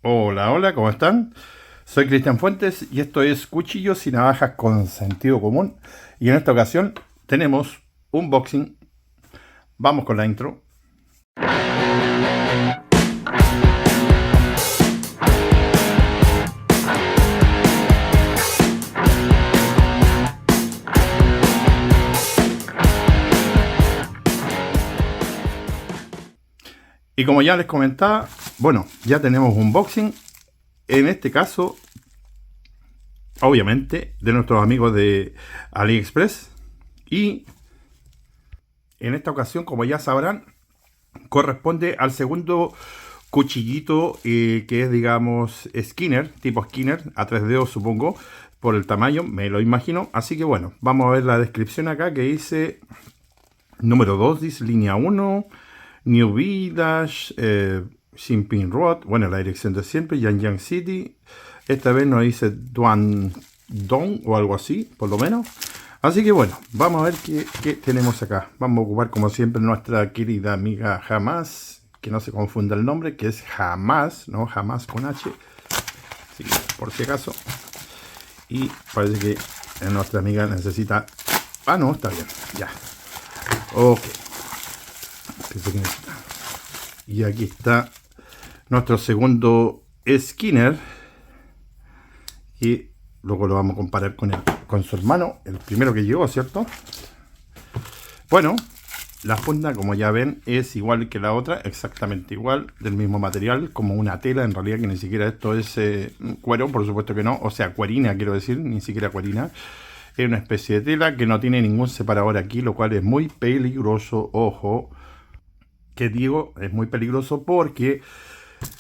Hola, hola, ¿cómo están? Soy Cristian Fuentes y esto es Cuchillos y Navajas con Sentido Común. Y en esta ocasión tenemos un boxing. Vamos con la intro. Y como ya les comentaba, bueno, ya tenemos un boxing. En este caso, obviamente, de nuestros amigos de AliExpress. Y en esta ocasión, como ya sabrán, corresponde al segundo cuchillito que es, digamos, Skinner, tipo Skinner, a 3 dedos supongo, por el tamaño, me lo imagino. Así que bueno, vamos a ver la descripción acá que dice número 2, dice línea 1, New Village, Xinping Road, bueno, la dirección de siempre, Yanjiang City. Esta vez nos dice Duan Dong o algo así, por lo menos. Así que bueno, vamos a ver qué tenemos acá. Vamos a ocupar como siempre nuestra querida amiga Jamás, que no se confunda el nombre, que es Jamás, no Jamás con H. Así que por si acaso. Y parece que nuestra amiga necesita... Ah, no, está bien, ya. Ok. Pensé que necesita. Y aquí está nuestro segundo Skinner. Y luego lo vamos a comparar con su hermano, el primero que llegó, ¿cierto? Bueno, la funda, como ya ven, es igual que la otra, exactamente igual, del mismo material, como una tela, en realidad que ni siquiera esto es cuero, por supuesto que no, o sea, cuerina quiero decir, ni siquiera cuerina. Es una especie de tela que no tiene ningún separador aquí, lo cual es muy peligroso, ojo, que digo, es muy peligroso porque...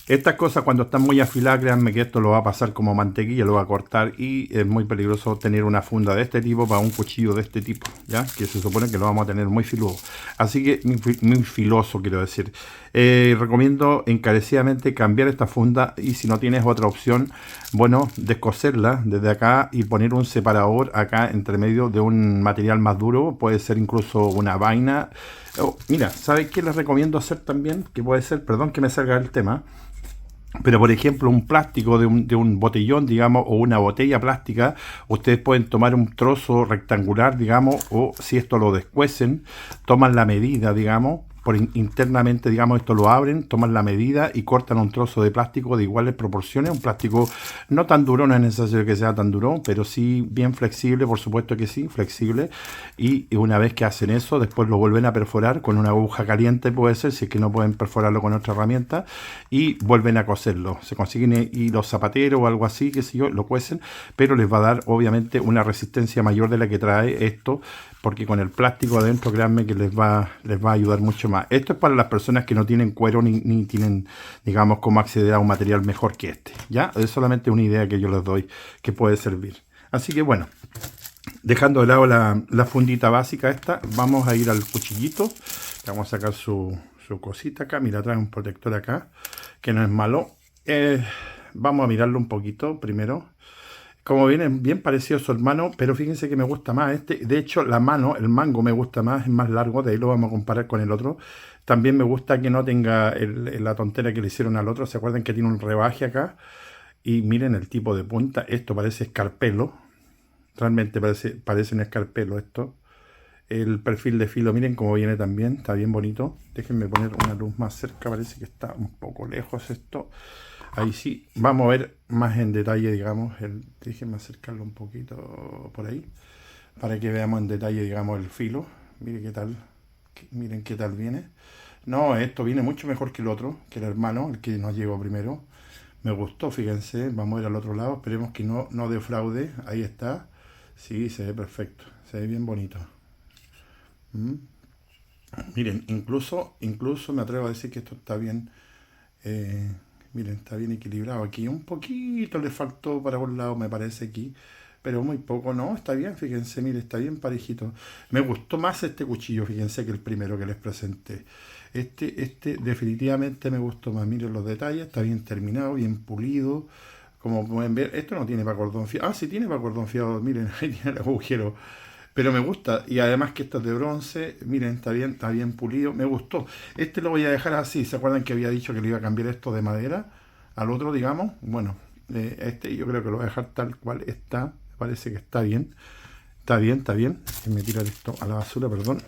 Estas cosas cuando están muy afiladas, créanme que esto lo va a pasar como mantequilla, lo va a cortar y es muy peligroso tener una funda de este tipo para un cuchillo de este tipo, ¿ya? Que se supone que lo vamos a tener muy filudo. Así que muy filoso, quiero decir. Recomiendo encarecidamente cambiar esta funda y si no tienes otra opción, bueno, descoserla desde acá y poner un separador acá entre medio de un material más duro, puede ser incluso una vaina. Oh, mira, ¿sabes qué les recomiendo hacer también? Que puede ser, perdón que me salga el tema, pero por ejemplo un plástico de un botellón, digamos, o una botella plástica, ustedes pueden tomar un trozo rectangular, digamos, o si esto lo descuecen, toman la medida, digamos, internamente, digamos, esto lo abren, toman la medida y cortan un trozo de plástico de iguales proporciones, un plástico no tan duro, no es necesario que sea tan duro, pero sí bien flexible, por supuesto que sí, flexible, y una vez que hacen eso, después lo vuelven a perforar con una aguja caliente, puede ser, si es que no pueden perforarlo con otra herramienta, y vuelven a coserlo. Se consiguen hilos zapateros o algo así, qué sé yo, lo cuecen, pero les va a dar obviamente una resistencia mayor de la que trae esto, porque con el plástico adentro, créanme que les va a ayudar mucho más. Esto es para las personas que no tienen cuero ni tienen, digamos, cómo acceder a un material mejor que este, ¿ya? Es solamente una idea que yo les doy que puede servir. Así que bueno, dejando de lado la fundita básica esta, vamos a ir al cuchillito. Vamos a sacar su cosita acá. Mira, trae un protector acá, que no es malo. Vamos a mirarlo un poquito primero. Como viene bien parecido a su hermano, pero fíjense que me gusta más este. De hecho, la mano, el mango me gusta más, es más largo, de ahí lo vamos a comparar con el otro. También me gusta que no tenga la tontera que le hicieron al otro. ¿Se acuerdan que tiene un rebaje acá? Y miren el tipo de punta. Esto parece escarpelo. Realmente parece un escarpelo esto. El perfil de filo, miren cómo viene también. Está bien bonito. Déjenme poner una luz más cerca. Parece que está un poco lejos esto. Ahí sí, vamos a ver más en detalle, digamos, déjenme acercarlo un poquito por ahí, para que veamos en detalle, digamos, el filo. Miren qué tal, miren qué tal viene. No, esto viene mucho mejor que el otro, que el hermano, el que nos llegó primero. Me gustó, fíjense, vamos a ir al otro lado, esperemos que no defraude. Ahí está, sí, se ve perfecto, se ve bien bonito. ¿Mm? Miren, incluso me atrevo a decir que esto está bien. eh, Miren, está bien equilibrado aquí. Un poquito le faltó para un lado, me parece aquí. Pero muy poco, no, está bien, fíjense, mire, está bien parejito. Me gustó más este cuchillo, fíjense, que el primero que les presenté. Este definitivamente me gustó más. Miren los detalles, está bien terminado, bien pulido. Como pueden ver, esto no tiene para cordón fiado. Ah, sí tiene para cordón fiado, miren, ahí tiene el agujero. Pero me gusta, y además que esto es de bronce, miren, está bien pulido, me gustó. Este lo voy a dejar así, ¿se acuerdan que había dicho que le iba a cambiar esto de madera? al otro, digamos. Bueno, este yo creo que lo voy a dejar tal cual está. Me parece que está bien. Está bien, está bien. Déjenme tirar esto a la basura, perdón.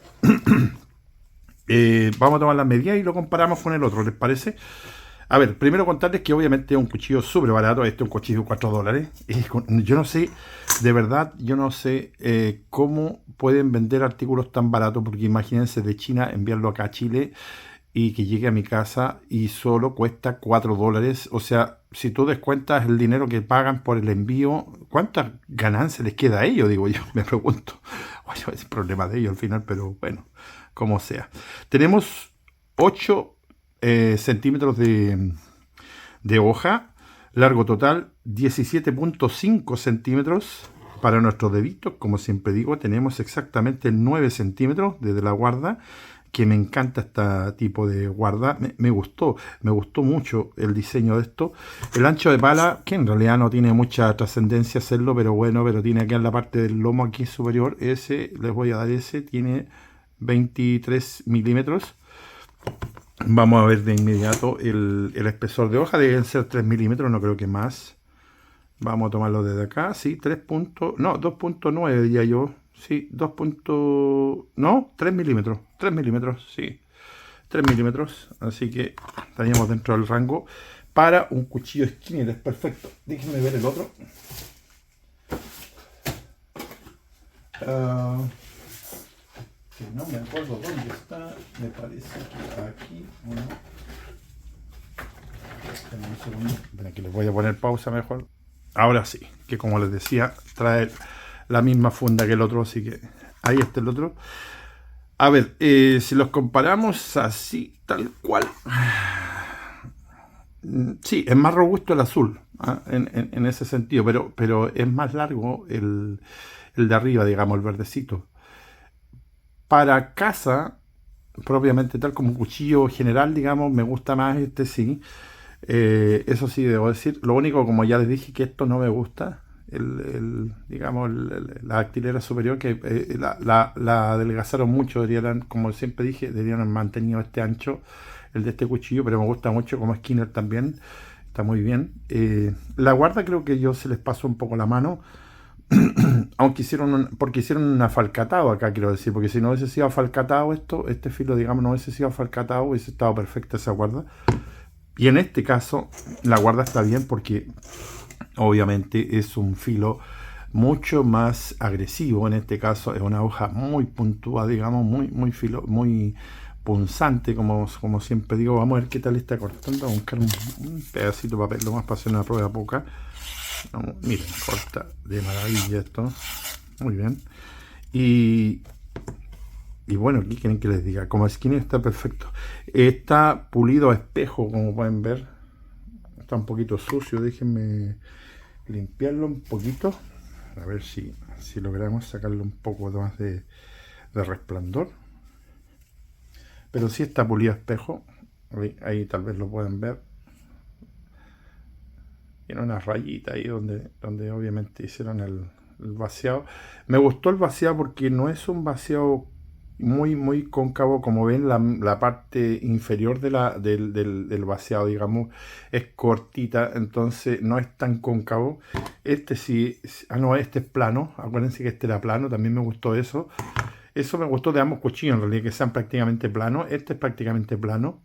Vamos a tomar las medidas y lo comparamos con el otro, ¿les parece? A ver, primero contarles que obviamente es un cuchillo súper barato. Este es un cuchillo de $4. Yo no sé, de verdad, yo no sé cómo pueden vender artículos tan baratos, porque imagínense de China enviarlo acá a Chile y que llegue a mi casa y solo cuesta $4. O sea, si tú descuentas el dinero que pagan por el envío, ¿cuántas ganancias les queda a ellos? Digo yo, me pregunto. Bueno, es problema de ellos al final, pero bueno, como sea. Tenemos 8 centímetros de hoja, largo total 17.5 centímetros. Para nuestros deditos, como siempre digo, tenemos exactamente 9 centímetros desde la guarda, que me encanta este tipo de guarda. Me gustó mucho el diseño de esto. El ancho de pala, que en realidad no tiene mucha trascendencia hacerlo, pero bueno, pero tiene aquí en la parte del lomo aquí superior, ese, les voy a dar ese, tiene 23 milímetros. Vamos a ver de inmediato el espesor de hoja, deben ser 3 milímetros, no creo que más. Vamos a tomarlo desde acá, sí, 2.9 diría yo, sí, 3 milímetros, 3 milímetros, sí, 3 milímetros, así que estaríamos dentro del rango para un cuchillo Skinner, es perfecto. Déjenme ver el otro. Que no me acuerdo dónde está, me parece que aquí, bueno. Un segundo, aquí les voy a poner pausa mejor. Ahora sí, que como les decía, trae la misma funda que el otro, así que ahí está el otro. A ver, si los comparamos así, tal cual. Sí, es más robusto el azul, en ese sentido, pero es más largo el de arriba, digamos, el verdecito. Para caza, propiamente tal como cuchillo general, digamos, me gusta más este, sí. Eso sí, debo decir. Lo único, como ya les dije, que esto no me gusta. Digamos, la dactilera superior, que la adelgazaron mucho. Deberían, como siempre dije, deberían haber mantenido este ancho, el de este cuchillo, pero me gusta mucho como Skinner también. Está muy bien. La guarda creo que yo se les paso un poco la mano. Aunque porque hicieron un afalcatado acá, quiero decir, porque si no hubiese sido afalcatado este filo, digamos, no hubiese sido afalcatado, hubiese estado perfecta esa guarda. Y en este caso, la guarda está bien porque obviamente es un filo mucho más agresivo. En este caso es una hoja muy puntuada, digamos, muy punzante, como siempre digo. Vamos a ver qué tal está cortando. Vamos a buscar un pedacito de papel, lo más para hacer una prueba poca. No, miren, corta de maravilla esto. Muy bien. Y bueno, ¿qué quieren que les diga? Como Skinner está perfecto. Está pulido a espejo, como pueden ver. Está un poquito sucio. Déjenme limpiarlo un poquito. A ver si logramos sacarle un poco más de resplandor. Pero sí está pulido a espejo. Ahí tal vez lo pueden ver. Tiene una rayita ahí donde obviamente hicieron el vaciado. Me gustó el vaciado porque no es un vaciado muy cóncavo. Como ven, la parte inferior del vaciado, digamos, es cortita, entonces no es tan cóncavo. Este sí, no, este es plano. Acuérdense que este era plano, también me gustó eso. Eso me gustó de ambos cuchillos, en realidad, que sean prácticamente planos. Este es prácticamente plano.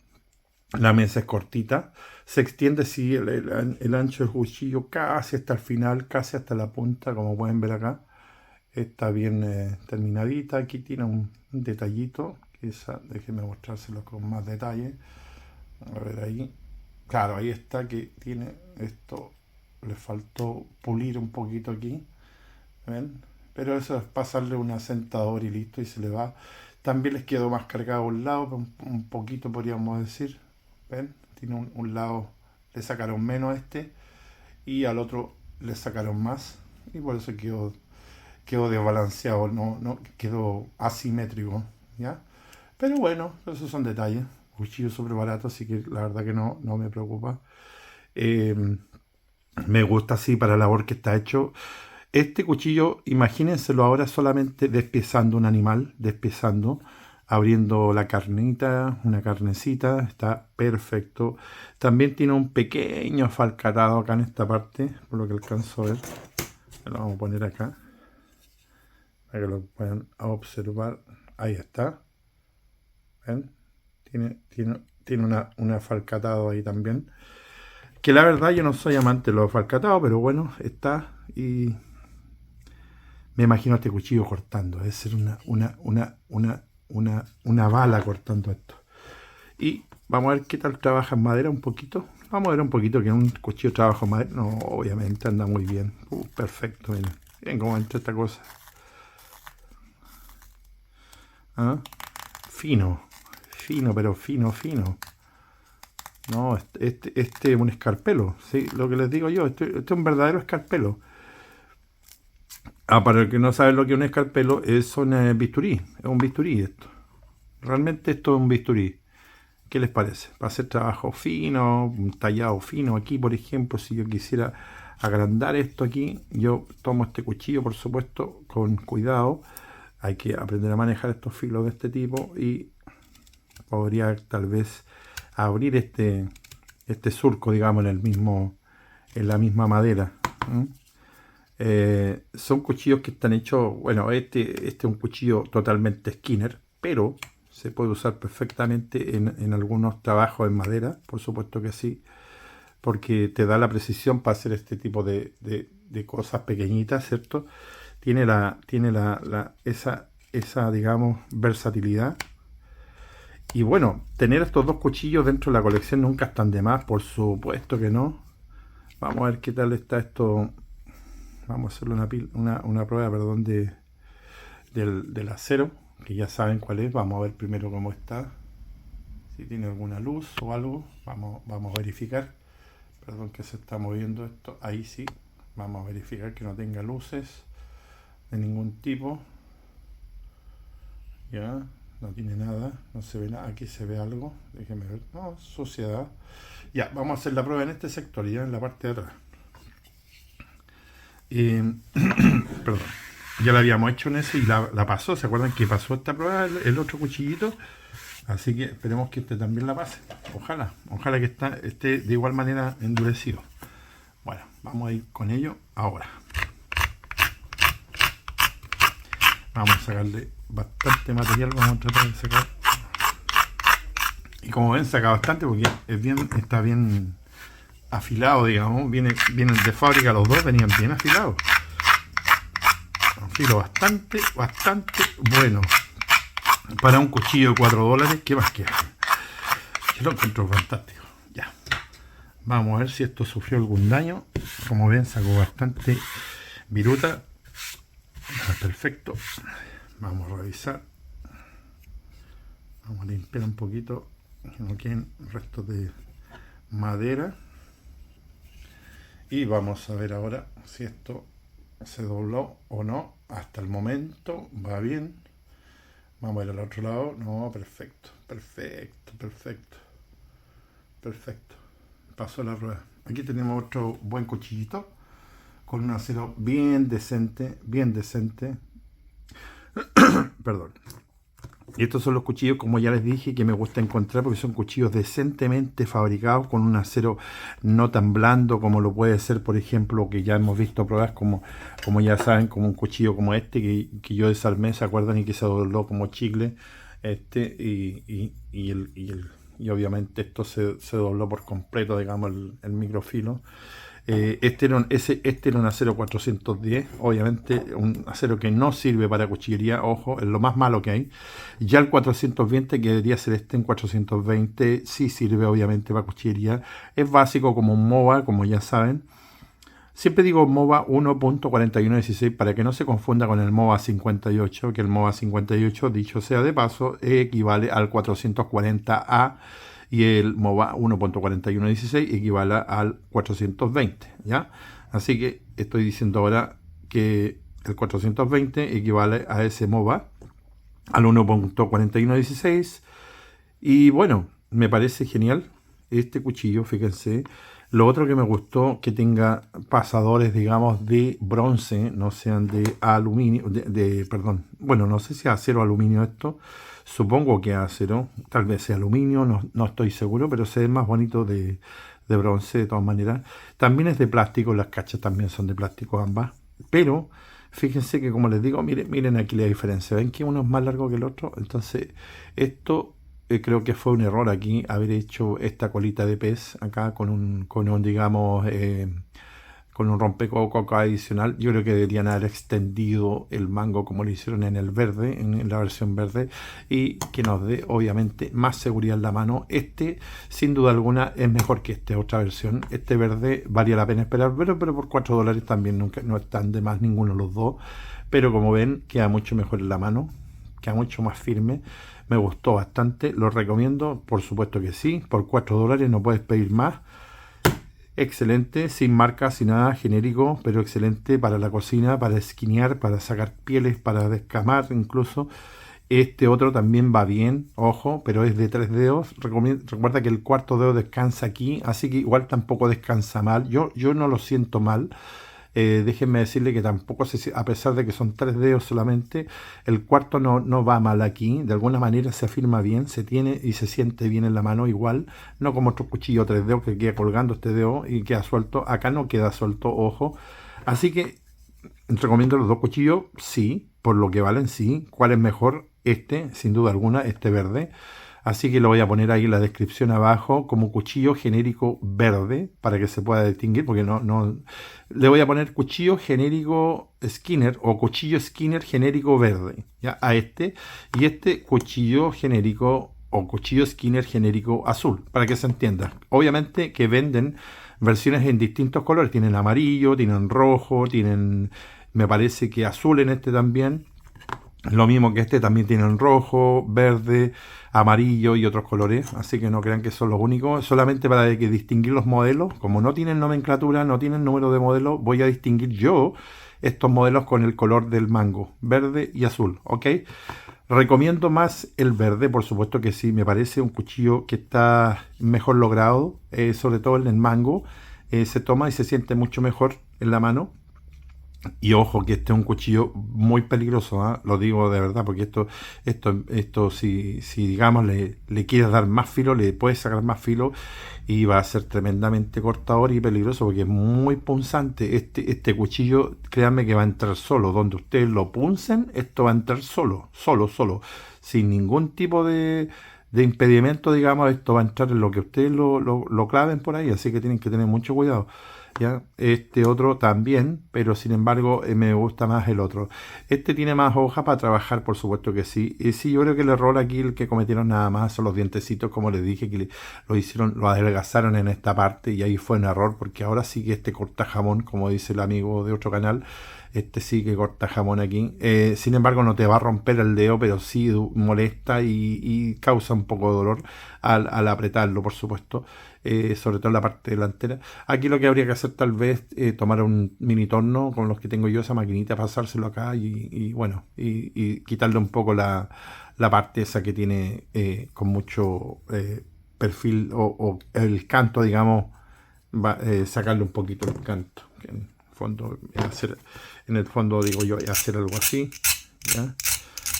La mesa es cortita, se extiende sí, el ancho del cuchillo casi hasta el final, casi hasta la punta, como pueden ver acá. Está bien terminadita. Aquí tiene un detallito, déjenme mostrárselo con más detalle. A ver ahí, claro, ahí está, que tiene esto, le faltó pulir un poquito aquí, ¿ven? Pero eso es pasarle un asentador y listo, y se le va. También les quedó más cargado a un lado, un poquito podríamos decir. ¿Ven? Tiene un lado, le sacaron menos a este y al otro le sacaron más, y por eso quedó desbalanceado, no quedó asimétrico, ¿ya? Pero bueno, esos son detalles. Cuchillo súper barato, así que la verdad que no me preocupa. Me gusta así para la labor que está hecho. Este cuchillo, imagínenselo ahora solamente despiezando un animal, despiezando. abriendo la carnita, una carnecita, está perfecto. También tiene un pequeño falcatado acá en esta parte, por lo que alcanzo a ver. Lo vamos a poner acá, para que lo puedan observar. Ahí está. ¿Ven? Tiene un falcatado ahí también. Que la verdad yo no soy amante de los falcatados, pero bueno, está. Y me imagino este cuchillo cortando. Debe ser una bala cortando esto. Y vamos a ver qué tal trabaja en madera un poquito. Vamos a ver un poquito que un cuchillo trabaja en madera. No, obviamente anda muy bien. Perfecto, miren. Miren cómo entra esta cosa. ¿Ah? Fino, pero fino. No, este es un escarpelo, ¿sí? Lo que les digo yo, este es un verdadero escarpelo. Para el que no sabe lo que es un escarpelo, es un bisturí, es un bisturí esto. Realmente esto es un bisturí. ¿Qué les parece? Para hacer trabajo fino, un tallado fino. Aquí, por ejemplo, si yo quisiera agrandar esto aquí, yo tomo este cuchillo, por supuesto, con cuidado. Hay que aprender a manejar estos filos de este tipo y podría tal vez abrir este surco, digamos, en la misma madera. Son cuchillos que están hechos, bueno, este es un cuchillo totalmente Skinner, pero se puede usar perfectamente en algunos trabajos en madera, por supuesto que sí, porque te da la precisión para hacer este tipo de cosas pequeñitas, ¿cierto? Tiene esa, digamos, versatilidad. Y bueno, tener estos dos cuchillos dentro de la colección nunca están de más, por supuesto que no. Vamos a ver qué tal está esto. Vamos a hacerle una prueba, perdón, del acero, que ya saben cuál es. Vamos a ver primero cómo está. Si tiene alguna luz o algo, vamos a verificar. Perdón que se está moviendo esto. Ahí sí. Vamos a verificar que no tenga luces de ningún tipo. Ya. No tiene nada, no se ve nada. Aquí se ve algo, déjenme ver. No, suciedad. Ya, vamos a hacer la prueba en este sector, ya en la parte de atrás. Perdón, ya la habíamos hecho en ese y la pasó. ¿Se acuerdan que pasó esta prueba el otro cuchillito? Así que esperemos que este también la pase. Ojalá que esté de igual manera endurecido. Bueno, vamos a ir con ello ahora. Vamos a sacarle bastante material, vamos a tratar de sacar. Y como ven, saca bastante porque está bien afilado, digamos. Vienen de fábrica, los dos venían bien afilados. Un filo bastante bueno. Para un cuchillo de $4, ¿qué más queda? Yo lo encuentro fantástico. Ya. Vamos a ver si esto sufrió algún daño. Como ven, sacó bastante viruta. Perfecto. Vamos a revisar. Vamos a limpiar un poquito que no queden restos de madera. Y vamos a ver ahora si esto se dobló o no. Hasta el momento va bien. Vamos a ir al otro lado. No, perfecto. Pasó la rueda. Aquí tenemos otro buen cuchillito con un acero bien decente. Perdón. Y estos son los cuchillos, como ya les dije, que me gusta encontrar porque son cuchillos decentemente fabricados con un acero no tan blando como lo puede ser, por ejemplo, que ya hemos visto pruebas como ya saben, como un cuchillo como este que yo desarmé, ¿se acuerdan? Y que se dobló como chicle. Y obviamente esto se dobló por completo, digamos, el microfilo. Este era un acero 410, obviamente un acero que no sirve para cuchillería, ojo, es lo más malo que hay. Ya el 420, que debería ser en 420, sí sirve obviamente para cuchillería. Es básico como un MOVA, como ya saben. Siempre digo MOVA 1.4116 para que no se confunda con el MOVA 58, que el MOVA 58, dicho sea de paso, equivale al 440A. Y el MOVA 1.4116 equivale al 420, ¿ya? Así que estoy diciendo ahora que el 420 equivale a ese MOVA, al 1.4116. Y bueno, me parece genial este cuchillo, fíjense. Lo otro que me gustó, que tenga pasadores, digamos, de bronce, no sean de aluminio, perdón, bueno, no sé si es acero o aluminio esto, supongo que es acero, tal vez sea aluminio, no estoy seguro, pero se ve más bonito de bronce de todas maneras. También es de plástico, las cachas también son de plástico ambas, pero fíjense que como les digo, miren aquí la diferencia, ven que uno es más largo que el otro, entonces esto creo que fue un error aquí haber hecho esta colita de pez acá con un digamos, con un rompecoco adicional. Yo creo que deberían haber extendido el mango como lo hicieron en el verde, en la versión verde, y que nos dé obviamente más seguridad en la mano. Este, sin duda alguna, es mejor que esta otra versión. Este verde valía la pena esperar, pero por $4 también nunca, no están de más ninguno de los dos. Pero como ven, queda mucho mejor en la mano, queda mucho más firme. Me gustó bastante, lo recomiendo, por supuesto que sí. Por $4 no puedes pedir más. Excelente, sin marca, sin nada, genérico, pero excelente para la cocina, para esquinear, para sacar pieles, para descamar incluso. Este otro también va bien, ojo, pero es de 3 dedos. Recuerda que el cuarto dedo descansa aquí, así que igual tampoco descansa mal. Yo no lo siento mal. Déjenme decirle que tampoco, a pesar de que son 3 dedos solamente, el cuarto no va mal aquí. De alguna manera se afirma bien, se tiene y se siente bien en la mano igual. No como otro cuchillo 3 dedos que queda colgando este dedo y queda suelto. Acá no queda suelto, ojo. Así que recomiendo los dos cuchillos, sí, por lo que valen, sí. ¿Cuál es mejor? Este, sin duda alguna, este verde. Así que lo voy a poner ahí en la descripción abajo como cuchillo genérico verde para que se pueda distinguir, porque no le voy a poner cuchillo genérico Skinner o cuchillo Skinner genérico verde, ya, a este, y este cuchillo genérico o cuchillo Skinner genérico azul, para que se entienda. Obviamente que venden versiones en distintos colores, tienen amarillo, tienen rojo, tienen, me parece que azul en este también. Lo mismo que este, también tienen rojo, verde, amarillo y otros colores, así que no crean que son los únicos. Solamente para que distinguir los modelos, como no tienen nomenclatura, no tienen número de modelo, voy a distinguir yo estos modelos con el color del mango, verde y azul, ¿ok? Recomiendo más el verde, por supuesto que sí, me parece un cuchillo que está mejor logrado, sobre todo en el mango, se toma y se siente mucho mejor en la mano. Y ojo que este es un cuchillo muy peligroso, ¿eh? Lo digo de verdad, porque esto si digamos le quieres dar más filo, le puedes sacar más filo y va a ser tremendamente cortador y peligroso porque es muy punzante. Este cuchillo, créanme que va a entrar solo. Donde ustedes lo puncen, esto va a entrar solo, sin ningún tipo de impedimento, digamos. Esto va a entrar en lo que ustedes lo claven por ahí, así que tienen que tener mucho cuidado. ¿Ya? Este otro también, pero sin embargo me gusta más el otro. Este tiene más hoja para trabajar, por supuesto que sí. Y sí, yo creo que el error aquí, el que cometieron nada más, son los dientecitos, como les dije, que lo adelgazaron en esta parte y ahí fue un error, porque ahora sí que este corta jamón, como dice el amigo de otro canal, este sí que corta jamón aquí. Sin embargo, no te va a romper el dedo, pero sí molesta y causa un poco de dolor al apretarlo, por supuesto. Sobre todo en la parte delantera. Aquí lo que habría que hacer tal vez tomar un mini torno con los que tengo yo, esa maquinita, pasárselo acá y bueno, y quitarle un poco la parte esa que tiene con mucho perfil o el canto, digamos, sacarle un poquito el canto. Que en el fondo digo yo, hacer algo así, ¿ya?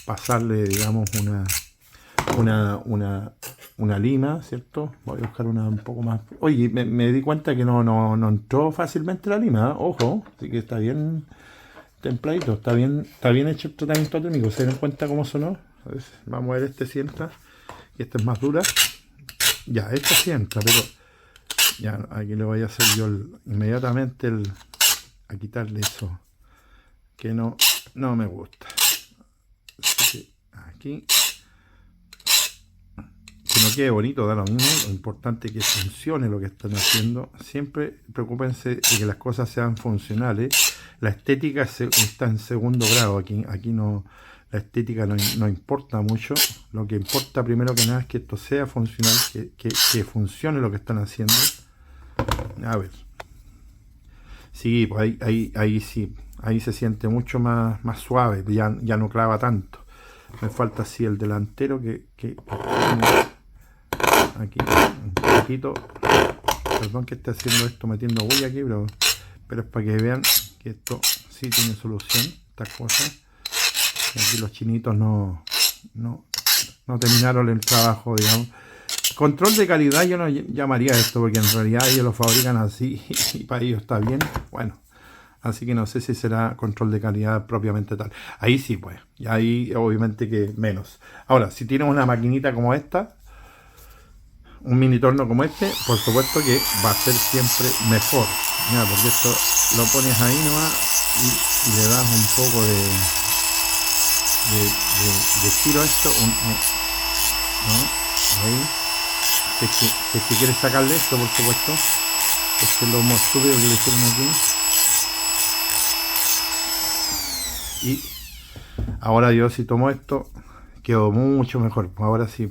Pasarle, digamos, una lima, ¿cierto? Voy a buscar una un poco más. Oye, me di cuenta que no entró fácilmente la lima, ¿eh? Ojo, así que está bien templadito, está bien hecho el tratamiento térmico. ¿Se dan cuenta cómo sonó? A ver, vamos a ver, este sí entra, y esta es más dura. Ya, esta sí entra, pero ya, aquí le voy a hacer yo inmediatamente a quitarle eso que no me gusta. Así que aquí, que no quede bonito, da lo mismo. Lo importante es que funcione lo que están haciendo. Siempre preocúpense de que las cosas sean funcionales. La estética está en segundo grado. Aquí no, la estética no importa mucho. Lo que importa primero que nada es que esto sea funcional, que funcione lo que están haciendo. A ver. Sí, pues ahí sí. Ahí se siente mucho más suave. Ya no clava tanto. Me falta así el delantero que aquí un poquito. Perdón que esté haciendo esto, metiendo bulla aquí, pero es para que vean que esto sí tiene solución, estas cosas. Y aquí los chinitos no terminaron el trabajo, digamos. Control de calidad yo no llamaría esto, porque en realidad ellos lo fabrican así y para ellos está bien. Bueno, así que no sé si será control de calidad propiamente tal. Ahí sí, pues. Y ahí obviamente que menos. Ahora, si tienes una maquinita como esta, un mini torno como este, por supuesto que va a ser siempre mejor. Mira, porque esto lo pones ahí nomás y le das un poco de giro a esto. ¿No? Ahí. Si es que quieres sacarle esto, por supuesto. Este es lo más estúpido que le hicieron aquí. Y ahora yo si tomo esto, quedó mucho mejor. Ahora sí.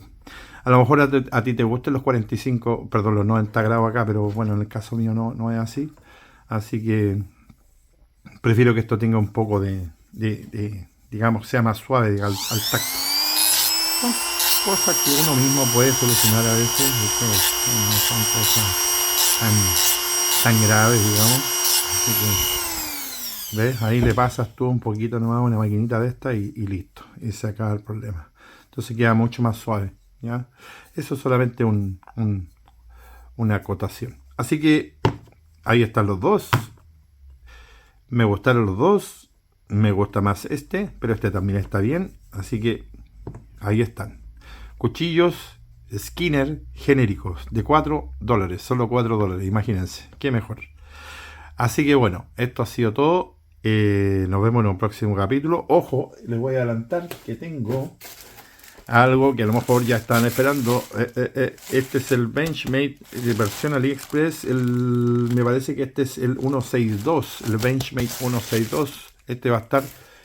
A lo mejor a ti te gusten los 45, perdón, los 90 grados acá, pero bueno, en el caso mío no es así. Así que prefiero que esto tenga un poco digamos, sea más suave al tacto. Son cosas que uno mismo puede solucionar a veces. Esto no son cosas tan graves, digamos. Así que, ¿ves? Ahí le pasas tú un poquito nomás una maquinita de esta y listo. Y se acaba el problema. Entonces queda mucho más suave. ¿Ya? Eso es solamente una acotación. Así que ahí están los dos. Me gustaron los dos. Me gusta más este, pero este también está bien. Así que ahí están. Cuchillos Skinner genéricos de $4. Solo $4. Imagínense. Qué mejor. Así que bueno, esto ha sido todo. Nos vemos en un próximo capítulo. Ojo, les voy a adelantar que tengo algo que a lo mejor ya están esperando. Este es el Benchmade de versión AliExpress. Me parece que este es el 162. El Benchmade 162. Este va a estar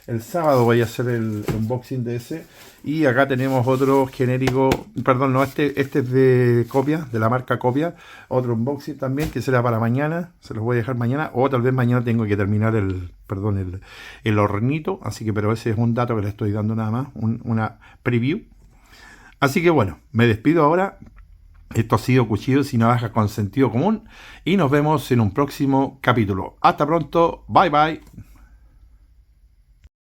el sábado. Voy a hacer el unboxing de ese. Y acá tenemos otro genérico. Perdón, no, este es de Copia, de la marca Copia. Otro unboxing también que será para mañana. Se los voy a dejar mañana. O tal vez mañana tengo que terminar el hornito. Así que, pero ese es un dato que le estoy dando nada más. Una preview. Así que bueno, me despido ahora. Esto ha sido Cuchillos y Navajas con Sentido Común. Y nos vemos en un próximo capítulo. Hasta pronto. Bye bye.